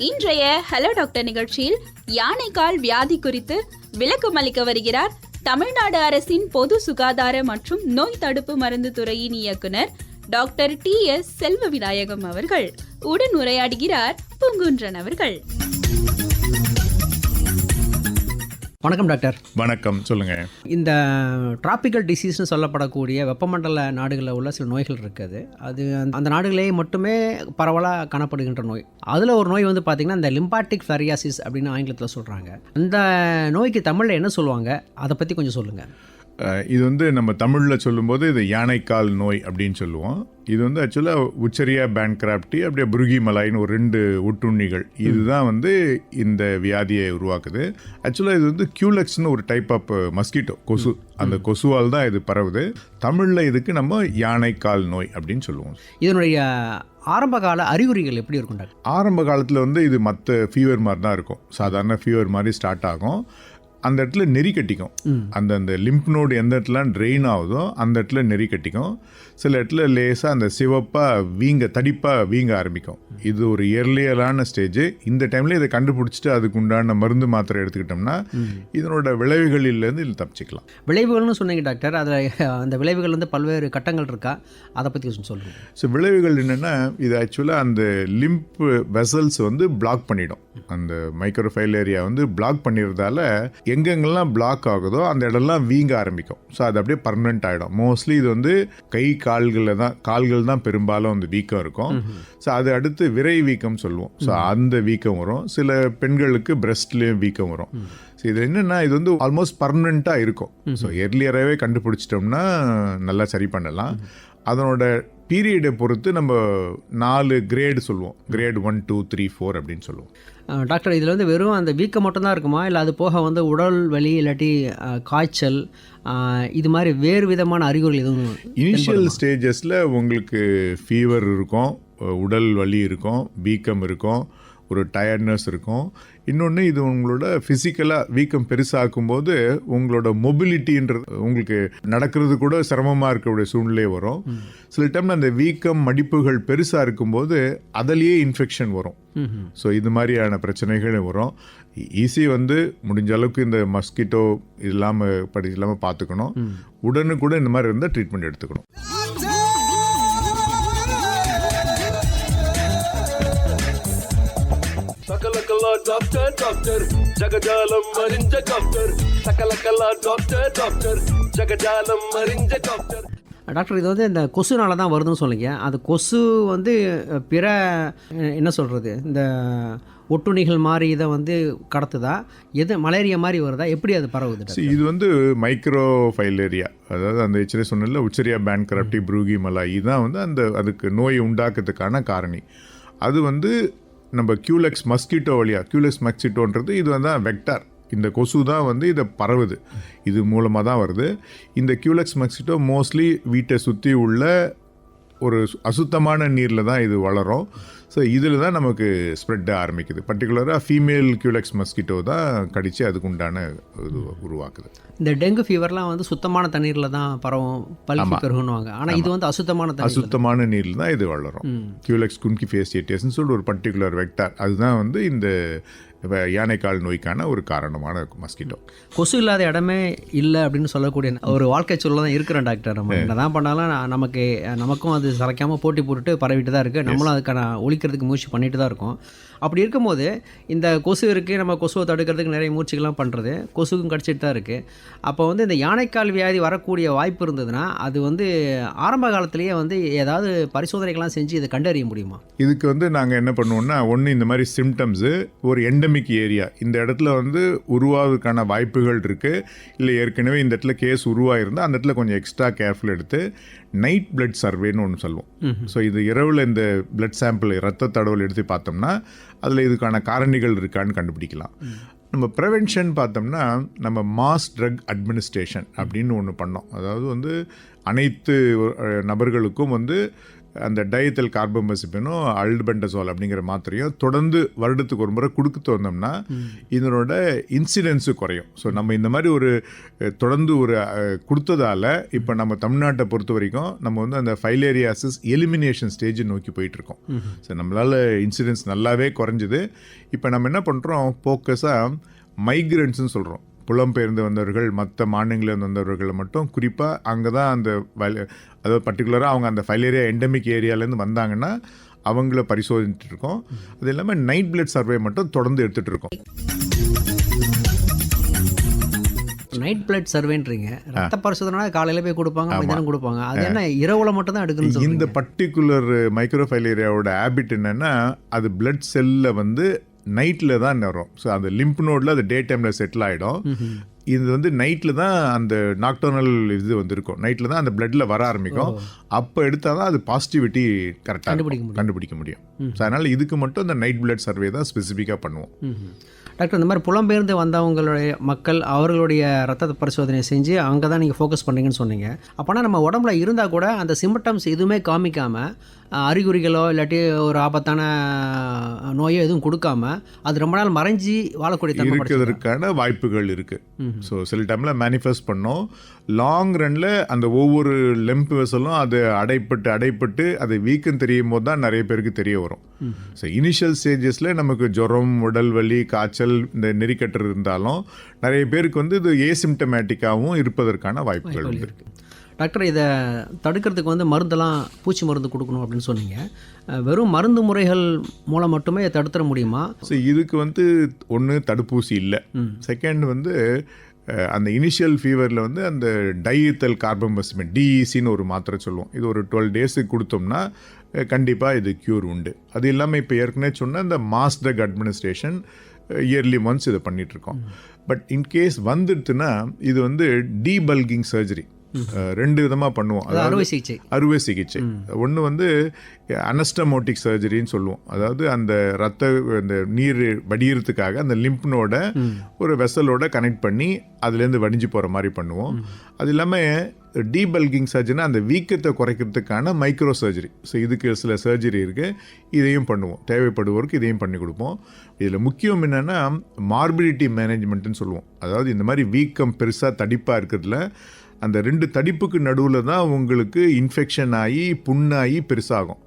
இன்றைய hello doctor நிகழ்ச்சியில் யானைக்கால் வியாதி குறித்து விளக்கம் அளிக்க வருகிறார் தமிழ்நாடு அரசின் பொது சுகாதார மற்றும் நோய் தடுப்பு மருந்து துறையின் இயக்குனர் டாக்டர் TS செல்வ விநாயகம் அவர்கள். உடன் உரையாடுகிறார் பூங்குன்றன் அவர்கள். வணக்கம் டாக்டர். வணக்கம், சொல்லுங்க. இந்த டிராபிக்கல் டிசீஸ்னு சொல்லப்படக்கூடிய வெப்பமண்டல நாடுகளில் உள்ள சில நோய்கள் இருக்குது. அது அந்த நாடுகளே மட்டுமே பரவலாக காணப்படுகின்ற நோய். அதில் ஒரு நோய் வந்து பார்த்திங்கன்னா இந்த லிம்பாட்டிக் ஃபிளரியாசிஸ் அப்படின்னு ஆங்கிலத்தில் சொல்கிறாங்க. அந்த நோய்க்கு தமிழில் என்ன சொல்லுவாங்க, அதை பற்றி கொஞ்சம் சொல்லுங்கள். இது வந்து நம்ம தமிழில் சொல்லும்போது இது யானைக்கால் நோய் அப்படின்னு சொல்லுவோம். இது வந்து ஆக்சுவலாக உச்சரியா பேன்கிராப்டி அப்படியே புருகி மலாயின்னு ஒரு 2 ஒட்டுண்ணிகள் இதுதான் வந்து இந்த வியாதியை உருவாக்குது. ஆக்சுவலாக இது வந்து கியூலெக்ஸ்னு ஒரு டைப் ஆஃப் மஸ்கிட்டோ, கொசு. அந்த கொசுவால் தான் இது பரவுது. தமிழில் இதுக்கு நம்ம யானைக்கால் நோய் அப்படின்னு சொல்லுவோம். இதனுடைய ஆரம்ப கால அறிகுறிகள் எப்படி இருக்கும் டாக்டர்? ஆரம்ப காலத்தில் வந்து இது மற்ற ஃபீவர் மாதிரி தான் இருக்கும். சாதாரண ஃபீவர் மாதிரி ஸ்டார்ட் ஆகும். அந்த இடத்துல நெறி கட்டிக்கும். அந்த லிம்ப் நோடு எந்த இடத்துல ட்ரெயின் ஆகுதோ அந்த இடத்துல நெறி கட்டிக்கும். சில இடத்துல லேசாக அந்த சிவப்பாக தடிப்பாக வீங்க ஆரம்பிக்கும். இது ஒரு இயர்லியரான ஸ்டேஜ். இந்த டைமில் இதை கண்டுபிடிச்சிட்டு அதுக்கு உண்டான மருந்து மாத்திரை எடுத்துக்கிட்டோம்னா இதனோட விளைவுகளிலேருந்து இதில் தப்பிச்சிக்கலாம். விளைவுகள்னு சொன்னீங்க டாக்டர். அதில் அந்த விளைவுகள் வந்து பல்வேறு கட்டங்கள் இருக்கா, அதை பற்றி கொஞ்சம் சொல்லுங்கள். ஸோ விளைவுகள் என்னென்னா, இது ஆக்சுவலாக அந்த லிம்ப் வெசல்ஸ் வந்து பிளாக் பண்ணிடும். அந்த மைக்ரோஃபைல் ஏரியா வந்து பிளாக் பண்ணிடுறதால எங்கெங்கெல்லாம் பிளாக் ஆகுதோ அந்த இடம்லாம் வீங்க ஆரம்பிக்கும். ஸோ அது அப்படியே பர்மனெண்ட் ஆகிடும். மோஸ்ட்லி இது வந்து கால்கள் தான் பெரும்பாலும் வந்து வீக்கம் இருக்கும். ஸோ அது அடுத்து விரை வீக்கம் சொல்லுவோம். ஸோ அந்த வீக்கம் வரும். சில பெண்களுக்கு பிரெஸ்ட்லேயும் வீக்கம் வரும். ஸோ இது என்னென்னா, இது வந்து ஆல்மோஸ்ட் பர்மனெண்ட்டாக இருக்கும். ஸோ எர்லியராகவே கண்டுபிடிச்சிட்டோம்னா நல்லா சரி பண்ணலாம். அதனோட பீரியடை பொறுத்து நம்ம 4 கிரேடு சொல்லுவோம். கிரேட் 1, 2, 3, 4 அப்படின்னு சொல்லுவோம். டாக்டர், இதில் வந்து வெறும் அந்த வீக்கம் மட்டும்தான் இருக்குமா, இல்லை அது போக வந்து உடல் வலி இல்லாட்டி காய்ச்சல் இது மாதிரி வேறு விதமான அறிகுறிகள் எதுவும்? இனிஷியல் ஸ்டேஜஸில் உங்களுக்கு ஃபீவர் இருக்கும், உடல் வலி இருக்கும், வீக்கம் இருக்கும், ஒரு டயர்ட்னஸ் இருக்கும். இன்னொன்று, இது உங்களோட ஃபிசிக்கலாக வீக்கம் பெருசாக்கும் போது உங்களோட மொபிலிட்டின்றது, உங்களுக்கு நடக்கிறது கூட சிரமமாக இருக்கக்கூடிய சூழ்நிலை வரும். சில டைமில் அந்த வீக்கம் மடிப்புகள் பெருசாக இருக்கும்போது அதிலேயே இன்ஃபெக்ஷன் வரும். ஸோ இது மாதிரியான பிரச்சனைகள் வரும். ஈஸி வந்து முடிஞ்ச அளவுக்கு இந்த மஸ்கிட்டோ இல்லாமல் பார்த்துக்கணும். உடனுக்குடன் இந்த மாதிரி இருந்தால் ட்ரீட்மெண்ட் எடுத்துக்கணும். சகலகலா டாக்டர் டாக்டர் ஜகஜாலம் அறிஞ்ச டாக்டர். சகலகலா டாக்டர் டாக்டர் ஜகஜாலம் அறிஞ்ச டாக்டர். டாக்டர், இது வந்து இந்த கொசுனால தான் வருதுன்னு சொல்லிங்க. அது கொசு வந்து பிற என்ன சொல்கிறது, இந்த ஒட்டுண்ணிகள் மாதிரி இதை வந்து கடத்துதா, எது மலேரியா மாதிரி வருதா, எப்படி அது பரவுது? இது வந்து மைக்ரோஃபைலேரியா, அதாவது அந்த சொன்னல உச்சரியா பேன்கிராப்டி புருகி மலாய் தான் வந்து அதுக்கு நோய் உண்டாக்குறதுக்கான காரணி. அது வந்து நம்ம கியூலெக்ஸ் மஸ்கிட்டோ வழியா, கியூலெக்ஸ் மஸ்கிட்டோன்றது இது வந்து வெக்டார். இந்த கொசு தான் வந்து இதை பரவுது. இது மூலமாக தான் வருது. இந்த கியூலெக்ஸ் மஸ்கிட்டோ மோஸ்ட்லி வீட்டை சுற்றி உள்ள ஒரு அசுத்தமான நீரில் தான் இது வளரும். ஸோ இதில் தான் நமக்கு ஸ்ப்ரெட் ஆரம்பிக்குது. பர்டிகுலராக ஃபீமேல் கியூலெக்ஸ் மஸ்கிட்டோ தான் கடித்து அதுக்கு உண்டான இது உருவாக்குது. இந்த டெங்கு ஃபீவர்லாம் வந்து சுத்தமான தண்ணீரில் தான் பரவும், பல்கி பெருகுன்னுவாங்க. ஆனால் இது வந்து அசுத்தமான நீரில் தான் இது வளரும். கியூலெக்ஸ் குன்கிஃபேசியேட்டஸ்ன்னு சொல்லிட்டு ஒரு பர்டிகுலர் வெக்டார், அதுதான் வந்து இந்த யானைக்கால் நோய்க்கான ஒரு காரணமான மஸ்கிட்டோ. கொசு இல்லாத இடமே இல்லை அப்படின்னு சொல்லக்கூடிய ஒரு வாழ்க்கை சூழல் தான் இருக்கிறோம் டாக்டர். நம்ம என்ன தான் பண்ணாலும் நமக்கும் அது சளைக்காமல் போட்டி போட்டுட்டு பரவிட்டு தான் இருக்குது. நம்மளும் அதுக்கான ஒழிக்கிறதுக்கு முயற்சி பண்ணிட்டு தான் இருக்கோம். அப்படி இருக்கும்போது இந்த கொசு இருக்குது, நம்ம கொசுவை தடுக்கிறதுக்கு நிறைய முயற்சிகள்லாம் பண்ணுறது, கொசுவும் கடிச்சிட்டு தான் இருக்குது. அப்போ வந்து இந்த யானைக்கால் வியாதி வரக்கூடிய வாய்ப்பு இருந்ததுன்னா அது வந்து ஆரம்ப காலத்திலேயே வந்து ஏதாவது பரிசோதனைகள்லாம் செஞ்சு இதை கண்டறிய முடியுமா? இதுக்கு வந்து நாங்கள் என்ன பண்ணுவோம்னா, ஒன்று இந்த மாதிரி சிம்டம்ஸு ஒரு எண்டமிக் ஏரியா, இந்த இடத்துல வந்து உருவாவதுக்கான வாய்ப்புகள் இருக்குது, இல்லை ஏற்கனவே இந்த இடத்துல கேஸ் உருவாயிருந்தால் அந்த இடத்துல கொஞ்சம் எக்ஸ்ட்ரா கேர்ஃபுல் எடுத்து நைட் பிளட் சர்வேன்னு ஒன்று சொல்லுவோம். ஸோ இது இரவில் இந்த பிளட் சாம்பிள் ரத்த தடவல் எடுத்து பார்த்தோம்னா அதில் இதுக்கான காரணிகள் இருக்கான்னு கண்டுபிடிக்கலாம். நம்ம ப்ரிவென்ஷன் பார்த்தோம்னா நம்ம மாஸ் ட்ரக் அட்மினிஸ்ட்ரேஷன் அப்படின்னு ஒன்று பண்ணோம். அதாவது வந்து அனைத்து நபர்களுக்கும் வந்து அந்த டயத்தல் கார்பமசிபினும் அல்பெண்டசோல் அப்படிங்கிற மாத்திரையும் தொடர்ந்து வருடத்துக்கு ஒரு முறை கொடுத்து வந்தோம்னா இதனோட இன்சிடென்ஸு குறையும். ஸோ நம்ம இந்த மாதிரி ஒரு தொடர்ந்து ஒரு கொடுத்ததால இப்போ நம்ம தமிழ்நாட்டை பொறுத்த வரைக்கும் நம்ம வந்து அந்த ஃபைலேரியாசிஸ் எலிமினேஷன் ஸ்டேஜ் நோக்கி போயிட்டுருக்கோம். ஸோ நம்மளால் இன்சிடென்ஸ் நல்லாவே குறைஞ்சிது. இப்போ நம்ம என்ன பண்ணுறோம், ஃபோக்கஸாக மைக்ரண்ட்ஸ்னு சொல்கிறோம். புலம்பெயர்ந்து வந்தவர்கள், மற்ற மாநிலங்களில் வந்தவர்களை மட்டும் குறிப்பாக அங்கே தான் அந்த அதாவது பர்டிகுலராக அவங்க அந்த ஃபைலேரியா எண்டமிக் ஏரியாவிலேருந்து வந்தாங்கன்னா அவங்கள பரிசோதிச்சுட்டு இருக்கோம். அது இல்லாமல் நைட் பிளட் சர்வே மட்டும் தொடர்ந்து எடுத்துகிட்டு இருக்கோம். நைட் பிளட் சர்வேன்றீங்க, ரத்த பரிசோதனை காலையில் போய் கொடுப்பாங்க, மதியானம் கொடுப்பாங்க. அது என்ன இரவுல மட்டும் தான் எடுக்கணும்? இந்த பர்டிகுலர் மைக்ரோஃபைலேரியாவோட ஹேபிட் என்னன்னா, அது பிளட் செல்லில் வந்து நைட்டில் தான் வரும். ஸோ அந்த லிம்ப் நோடில் அது டே டைமில் செட்டில் ஆகிடும். இது வந்து நைட்டில் தான் அந்த நாக்டர்னல் இது வந்து இருக்கும், நைட்டில் தான் அந்த பிளட்டில் வர ஆரம்பிக்கும். அப்போ எடுத்தால் தான் அது பாசிட்டிவிட்டி கரெக்டாக கண்டுபிடிக்க முடியும். ஸோ அதனால் இதுக்கு மட்டும் இந்த நைட் பிளட் சர்வே தான் ஸ்பெசிஃபிக்காக பண்ணுவோம். டாக்டர், இந்த மாதிரி புலம்பெயர்ந்து வந்தவங்களுடைய மக்கள் அவர்களுடைய ரத்த பரிசோதனை செஞ்சு அங்கே தான் நீங்கள் ஃபோக்கஸ் பண்ணுறீங்கன்னு சொன்னீங்க. அப்போனா நம்ம உடம்புல இருந்தால் கூட அந்த சிம்டம்ஸ் எதுவுமே காமிக்காமல், அறிகுறிகளோ இல்லாட்டி ஒரு ஆபத்தான நோயோ எதுவும் கொடுக்காம அது ரொம்ப நாள் மறைஞ்சி வாழக்கூடிய தன்மை இருக்கிறதுக்கான வாய்ப்புகள் இருக்குது. ஸோ சில டைமில் மேனிஃபெஸ்ட் பண்ணோம். லாங் ரனில் அந்த ஒவ்வொரு லெம்ப் வெசலும் அது அடைப்பட்டு அது வீக்கம் தெரியும் போது தான் நிறைய பேருக்கு தெரிய வரும். ஸோ இனிஷியல் ஸ்டேஜஸில் நமக்கு ஜுரம், உடல் வலி, காய்ச்சல், இந்த நெறிக்கட்டு இருந்தாலும் நிறைய பேருக்கு வந்து இது ஏசிம்டமேட்டிக்காகவும் இருப்பதற்கான வாய்ப்புகள் இருக்குது. டாக்டர், இதை தடுக்கிறதுக்கு வந்து மருந்தெல்லாம் பூச்சி மருந்து கொடுக்கணும் அப்படின்னு சொன்னீங்க. வெறும் மருந்து முறைகள் மூலம் மட்டுமே தடுத்துட முடியுமா? ஸோ இதுக்கு வந்து ஒன்று தடுப்பூசி இல்லை. செகண்ட் வந்து அந்த இனிஷியல் ஃபீவரில் வந்து அந்த டைஈத்தல் கார்பமசிபின் டிஇசின்னு ஒரு மாத்திரை சொல்லுவோம். இது ஒரு 12 டேஸுக்கு கொடுத்தோம்னா கண்டிப்பாக இது க்யூர் உண்டு. அது இல்லாமல் இப்போ ஏற்கனவே சொன்ன இந்த mass drug administration yearly once இதை பண்ணிகிட்ருக்கோம். பட் இன்கேஸ் வந்துடுதுன்னா இது வந்து டீபல்கிங் சர்ஜரி 2 விதமாக பண்ணுவோம். அதாவது அறுவை சிகிச்சை. ஒன்று வந்து அனஸ்டமோட்டிக் சர்ஜரின்னு சொல்லுவோம். அதாவது அந்த அந்த நீர் வடிகிறதுக்காக அந்த லிம்ப்னோட ஒரு வெசலோட கனெக்ட் பண்ணி அதுலேருந்து வடிஞ்சு போகிற மாதிரி பண்ணுவோம். அது இல்லாமல் டீபல்கிங் சர்ஜரினா அந்த வீக்கத்தை குறைக்கிறதுக்கான மைக்ரோ சர்ஜரி. ஸோ இதுக்கு சில சர்ஜரி இருக்குது, இதையும் பண்ணுவோம். தேவைப்படுவோருக்கு இதையும் பண்ணி கொடுப்போம். இதில் முக்கியம் என்னென்னா மார்பிலிட்டி மேனேஜ்மெண்ட்டுன்னு சொல்லுவோம். அதாவது இந்த மாதிரி வீக்கம் பெருசாக தடிப்பாக இருக்கிறதுல அந்த 2 தடிப்புக்கு நடுவில் தான் உங்களுக்கு இன்ஃபெக்ஷன் ஆகி புண்ணாகி பெருசாகும்.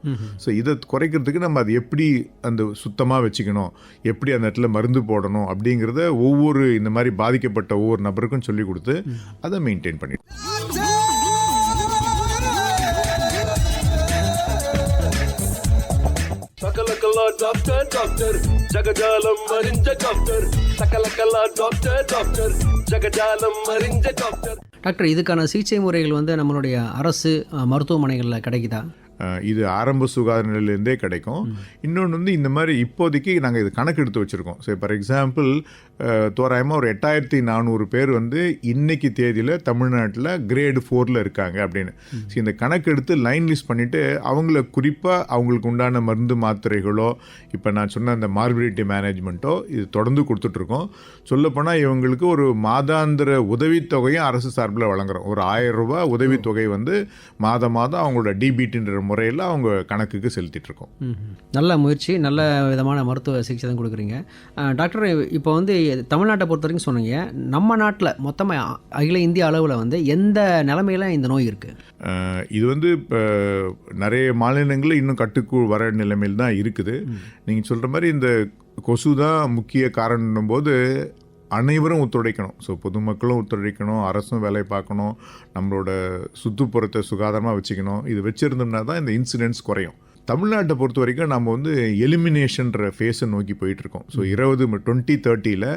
ஸோ இதை குறைக்கிறதுக்கு நம்ம அது எப்படி அந்த சுத்தமாக வச்சுக்கணும், எப்படி அந்த இடத்துல மருந்து போடணும் அப்படிங்கிறத ஒவ்வொரு இந்த மாதிரி பாதிக்கப்பட்ட ஒவ்வொரு நபருக்கும் சொல்லி கொடுத்து அதை மெயின்டைன் பண்ணிட்டு சகலகலா டாக்டர் டாக்டர் ஜகஜாலம் அறிஞ்ச டாக்டர் சகலகலா டாக்டர் டாக்டர் ஜகஜாலம் அறிஞ்ச டாக்டர். டாக்டர், இதுக்கான சிகிச்சை முறைகள் வந்து நம்மளுடைய அரசு மருத்துவமனைகளில் கிடைக்குதா? இது ஆரம்ப சுகாதார நிலையிலேருந்தே கிடைக்கும். இன்னொன்று வந்து இந்த மாதிரி இப்போதைக்கு நாங்கள் இது கணக்கு எடுத்து வச்சுருக்கோம். ஸோ ஃபார் எக்ஸாம்பிள் தோராயமாக ஒரு 8400 பேர் வந்து இன்னைக்கு தேதியில் தமிழ்நாட்டில் கிரேடு 4 இருக்காங்க அப்படின்னு. ஸோ இந்த கணக்கு எடுத்து லைன் லிஸ்ட் பண்ணிவிட்டு அவங்கள குறிப்பாக அவங்களுக்கு உண்டான மருந்து மாத்திரைகளோ இப்போ நான் சொன்ன அந்த மார்பிலிட்டி மேனேஜ்மெண்ட்டோ இது தொடர்ந்து கொடுத்துட்ருக்கோம். சொல்லப்போனால் இவங்களுக்கு ஒரு மாதாந்திர உதவித்தொகையும் அரசு சார்பில் வழங்குகிறோம். ஒரு 1000 ரூபாய் உதவித்தொகை வந்து மாதம் அவங்களோட டிபிடின்ற முறையில் அவங்க கணக்குக்கு செலுத்திட்டுருக்கோம். நல்ல முயற்சி, நல்ல விதமான மருத்துவ சிகிச்சை தான் கொடுக்குறீங்க. டாக்டர், இப்போ வந்து தமிழ்நாட்டை பொறுத்த வரைக்கும் சொன்னீங்க, நம்ம நாட்டில் மொத்தமாக அகில இந்திய அளவில் வந்து எந்த நிலைமையில இந்த நோய் இருக்குது? இது வந்து இப்போ நிறைய மாநிலங்களில் இன்னும் கட்டுக்குள் வர நிலைமையில் தான் இருக்குது. நீங்கள் சொல்கிற மாதிரி இந்த கொசு தான் முக்கிய காரணம் போது அனைவரும் ஒத்துழைக்கணும். ஸோ பொதுமக்களும் ஒத்துழைக்கணும், அரசும் வேலை பார்க்கணும், நம்மளோட சுற்றுப்புறத்தை சுகாதாரமாக வச்சுக்கணும். இது வச்சுருந்தோம்னா தான் இந்த இன்சிடென்ட்ஸ் குறையும். தமிழ்நாட்டை பொறுத்த வரைக்கும் நம்ம வந்து எலிமினேஷன்ற ஃபேஸை நோக்கி போயிட்டுருக்கோம். So 2030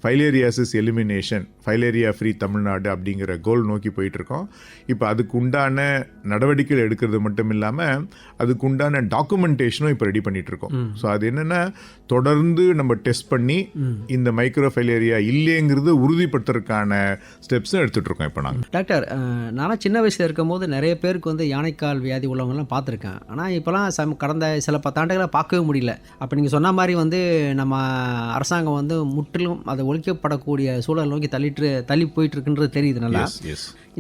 filariasis elimination, filaria free Tamil Nadu அப்படிங்கிற கோல் நோக்கி போயிட்டுருக்கோம். இப்போ அதுக்கு உண்டான நடவடிக்கைகள் எடுக்கிறது மட்டும் இல்லாமல் அதுக்கு உண்டான டாக்குமெண்டேஷனும் இப்போ ரெடி பண்ணிகிட்ருக்கோம். ஸோ அது என்னென்னா தொடர்ந்து நம்ம டெஸ்ட் பண்ணி இந்த மைக்ரோ ஃபைலேரியா இல்லைங்கிறது உறுதிப்படுத்துறதுக்கான ஸ்டெப்ஸும் எடுத்துகிட்ருக்கோம் இப்போ நாங்கள். டாக்டர், நானும் சின்ன வயசில் இருக்கும்போது நிறைய பேருக்கு வந்து யானைக்கால் வியாதி உள்ளவங்கலாம் பார்த்துருக்கேன். ஆனால் இப்போலாம் இதெல்லாம் கடந்த சில 10 ஆண்டுகளாக பார்க்கவே முடியல. அப்போ நீங்கள் சொன்ன மாதிரி வந்து நம்ம அரசாங்கம் வந்து முற்றிலும் அதை ஒழிக்கப்படக்கூடிய சூழல் நோக்கி தள்ளி போயிட்டு இருக்குன்றது தெரியுது நல்லா.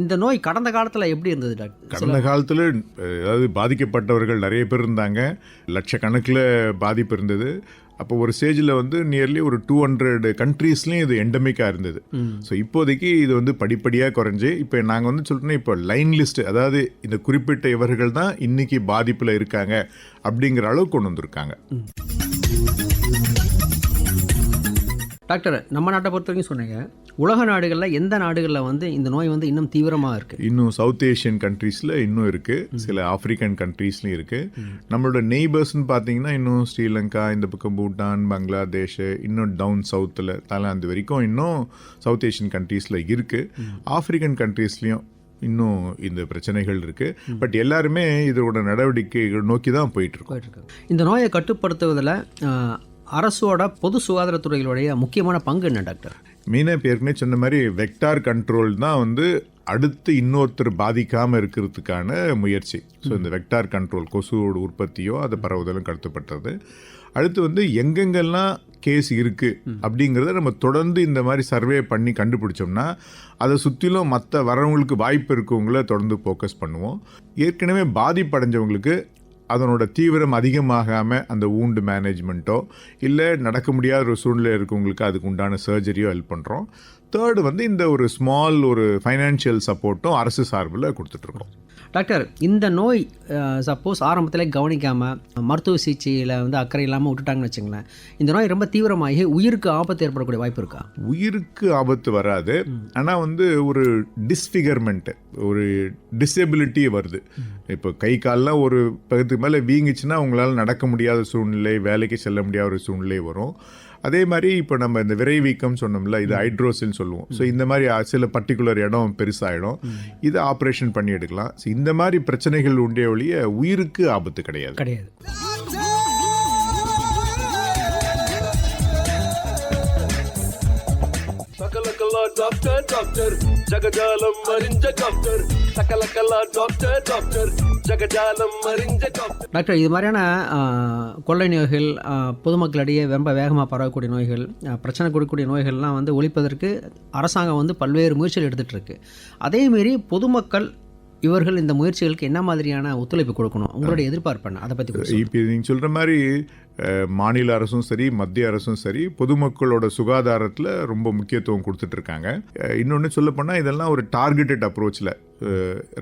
இந்த நோய் கடந்த காலத்தில் எப்படி இருந்தது டாக்டர்? கடந்த காலத்தில் அதாவது பாதிக்கப்பட்டவர்கள் நிறைய பேர் இருந்தாங்க, லட்சக்கணக்கில் பாதிப்பு இருந்தது. அப்போ ஒரு ஸ்டேஜில் வந்து நியர்லி ஒரு 200 கண்ட்ரீஸ்லேயும் இது எண்டமிக்காக இருந்தது. ஸோ இப்போதைக்கு இது வந்து படிப்படியாக குறைஞ்சி இப்போ நாங்கள் வந்து சொல்லிட்டோன்னா இப்போ லைன் லிஸ்ட், அதாவது இந்த குறிப்பிட்ட இவர்கள் தான் இன்னைக்கு பாதிப்பில் இருக்காங்க அப்படிங்கிற அளவுக்கு கொண்டு வந்திருக்காங்க. டாக்டர், நம்ம நாட்டை பொறுத்த வரைக்கும் சொன்னீங்க, உலக நாடுகளில் எந்த நாடுகளில் வந்து இந்த நோய் வந்து இன்னும் தீவிரமாக இருக்குது? இன்னும் சவுத் ஏஷியன் கண்ட்ரீஸில் இன்னும் இருக்குது, சில ஆப்பிரிக்கன் கண்ட்ரீஸ்லையும் இருக்குது. நம்மளோட நெய்பர்ஸ்ன்னு பார்த்தீங்கன்னா இன்னும் ஸ்ரீலங்கா, இந்த பக்கம் பூட்டான், பங்களாதேஷ், இன்னும் டவுன் சவுத்தில் தாய்லாந்து வரைக்கும் இன்னும் சவுத் ஏஷியன் கண்ட்ரீஸில் இருக்குது. ஆப்பிரிக்கன் கண்ட்ரீஸ்லேயும் இன்னும் இந்த பிரச்சனைகள் இருக்குது. பட் எல்லாருமே இதோட நடவடிக்கைகள் நோக்கி தான் போயிட்டுருக்கோம். இந்த நோயை கட்டுப்படுத்துவதில் அரசோட பொது சுகாதாரத்துறைகளுடைய முக்கியமான பங்கு என்ன டாக்டர்? மெயினாக இப்போ ஏற்கனவே சொன்ன மாதிரி வெக்டார் கண்ட்ரோல் தான் வந்து அடுத்து இன்னொருத்தர் பாதிக்காமல் இருக்கிறதுக்கான முயற்சி. ஸோ இந்த வெக்டார் கண்ட்ரோல், கொசுவோட உற்பத்தியோ அதை பரவுதலும் கட்டுப்படுத்துறது. அடுத்து வந்து எங்கெங்கெல்லாம் கேஸ் இருக்குது அப்படிங்கிறத நம்ம தொடர்ந்து இந்த மாதிரி சர்வே பண்ணி கண்டுபிடிச்சோம்னா அதை சுற்றிலும் மற்ற வரவங்களுக்கு வாய்ப்பு இருக்கவங்கள தொடர்ந்து ஃபோக்கஸ் பண்ணுவோம். ஏற்கனவே பாதிப்படைஞ்சவங்களுக்கு அதனோட தீவிரம் அதிகமாகாமல் அந்த வூண்டு மேனேஜ்மெண்ட்டோ இல்லை நடக்க முடியாத ஒரு சூழ்நிலை இருக்கவங்களுக்கு அதுக்கு உண்டான சர்ஜரியோ ஹெல்ப் பண்ணுறோம். தேர்டு வந்து இந்த ஒரு ஸ்மால் ஒரு ஃபைனான்ஷியல் சப்போர்ட்டும் அரசு சார்பில் கொடுத்துட்ருக்கோம். டாக்டர், இந்த நோய் சப்போஸ் ஆரம்பத்தில் கவனிக்காமல் மருத்துவ சிகிச்சையில் வந்து அக்கறை இல்லாமல் விட்டுட்டாங்கன்னு வச்சுங்களேன், இந்த நோய் ரொம்ப தீவிரமாகி உயிருக்கு ஆபத்து ஏற்படக்கூடிய வாய்ப்பு இருக்கா? உயிருக்கு ஆபத்து வராது, ஆனால் வந்து ஒரு டிஸ்ஃபிகர்மெண்ட்டு, ஒரு டிசபிலிட்டி வருது. இப்போ கை கால்லாம் ஒரு பக்கத்துக்கு மேலே வீங்கிச்சுன்னா உங்களால் நடக்க முடியாத சூழ்நிலை, வேலைக்கு செல்ல முடியாத ஒரு சூழ்நிலை வரும். அதே மாதிரி இப்போ நம்ம இந்த விரைவீக்கம் சொன்னோம்ல, இது ஹைட்ரோசில்னு சொல்லுவோம். ஸோ இந்த மாதிரி சில பர்டிகுலர் இடம் பெருசாகிடும், இதை ஆப்ரேஷன் பண்ணி எடுக்கலாம். ஸோ இந்த மாதிரி பிரச்சனைகள் உண்டே ஒழிய உயிருக்கு ஆபத்து கிடையாது. சகலகலா டாக்டர் டாக்டர் ஜகஜாலம் அறிஞ்ச டாக்டர், சகலகலா டாக்டர் டாக்டர் ஜகஜாலம் அறிஞ்ச டாக்டர். டாக்டர், இது மாதிரியான கொள்ளை நோய்கள், பொதுமக்களிடையே ரொம்ப வேகமாக பரவக்கூடிய நோய்கள், பிரச்சனை கொடுக்கக்கூடிய நோய்கள்லாம் வந்து ஒழிப்பதற்கு அரசாங்கம் வந்து பல்வேறு முயற்சிகள் எடுத்துகிட்டு இருக்கு. அதேமாரி பொதுமக்கள் இவர்கள் இந்த முயற்சிகளுக்கு என்ன மாதிரியான ஒத்துழைப்பு கொடுக்கணும், உங்களுடைய எதிர்பார்ப்பு என்ன, அதை பற்றி? இப்போ நீங்கள் சொல்கிற மாதிரி மாநில அரசும் சரி, மத்திய அரசும் சரி, பொதுமக்களோட சுகாதாரத்தில் ரொம்ப முக்கியத்துவம் கொடுத்துட்ருக்காங்க. இன்னொன்று சொல்லப்போனால் இதெல்லாம் ஒரு டார்கெட்டட் அப்ரோச்சில்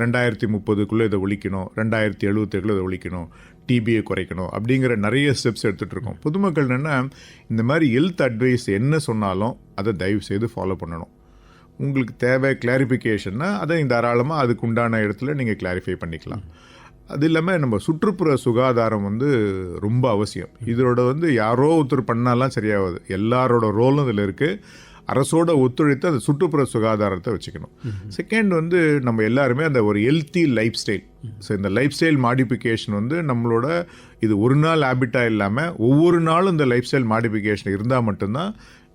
2030க்குள்ளே இதை ஒழிக்கணும், 2077க்குள்ளே இதை ஒழிக்கணும், டிபியை குறைக்கணும் அப்படிங்கிற நிறைய ஸ்டெப்ஸ் எடுத்துகிட்ருக்கோம். பொதுமக்கள் என்னென்னா இந்த மாதிரி ஹெல்த் அட்வைஸ் என்ன சொன்னாலும் அதை தயவு செய்து ஃபாலோ பண்ணணும். உங்களுக்கு தேவை கிளாரிஃபிகேஷன்னா அதை தாராளமாக அதுக்கு உண்டான இடத்துல நீங்கள் கிளாரிஃபை பண்ணிக்கலாம். அது இல்லாமல் நம்ம சுற்றுப்புற சுகாதாரம் வந்து ரொம்ப அவசியம். இதோட வந்து யாரோ ஒருத்தர் பண்ணாலாம் சரியாகாது, எல்லாரோட ரோலும் இதில் இருக்குது. அரசோட ஒத்துழைத்து அந்த சுற்றுப்புற சுகாதாரத்தை வச்சுக்கணும். செகண்ட் வந்து நம்ம எல்லாருமே அந்த ஒரு ஹெல்த்தி லைஃப் ஸ்டைல். ஸோ இந்த லைஃப் ஸ்டைல் மாடிஃபிகேஷன் வந்து நம்மளோட இது ஒரு நாள் ஹேபிட்டாக இல்லாமல் ஒவ்வொரு நாளும் இந்த லைஃப் ஸ்டைல் மாடிஃபிகேஷன் இருந்தால் மட்டும்தான்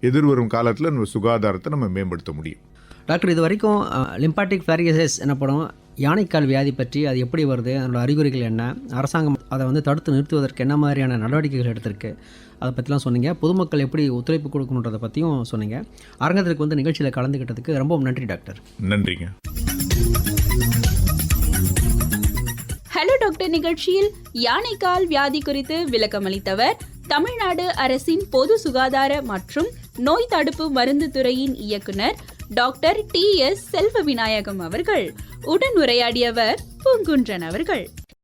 எதிர்வரும் காலத்தில் நம்ம சுகாதாரத்தை நம்ம மேம்படுத்த முடியும். டாக்டர், இது வரைக்கும் லிம்பாட்டிக் ஃபிளாரியோசிஸ் எனப்படும் யானைக்கால் வியாதி பற்றி, அது எப்படி வருது, அதனோட அறிகுறிகள் என்ன, அரசாங்கம் அதை வந்து தடுத்து நிறுத்துவதற்கு என்ன மாதிரியான நடவடிக்கைகள் எடுத்திருக்கு, அதை பற்றிலாம் சொன்னீங்க. பொதுமக்கள் எப்படி ஒத்துழைப்பு கொடுக்கணுன்றதை பற்றியும் சொன்னீங்க. அரங்கத்திற்கு வந்து நிகழ்ச்சியில் கலந்துக்கிட்டதுக்கு ரொம்ப நன்றி டாக்டர். நன்றிங்க. ஹலோ டாக்டர் நிகழ்ச்சியில் யானைக்கால் வியாதி குறித்து விளக்கமளித்தவர் தமிழ்நாடு அரசின் பொது சுகாதார மற்றும் நோய் தடுப்பு மருந்து துறையின் இயக்குனர் டாக்டர் TS செல்வ விநாயகம் அவர்கள். உடன் உரையாடியவர் பூங்குன்றன் அவர்கள்.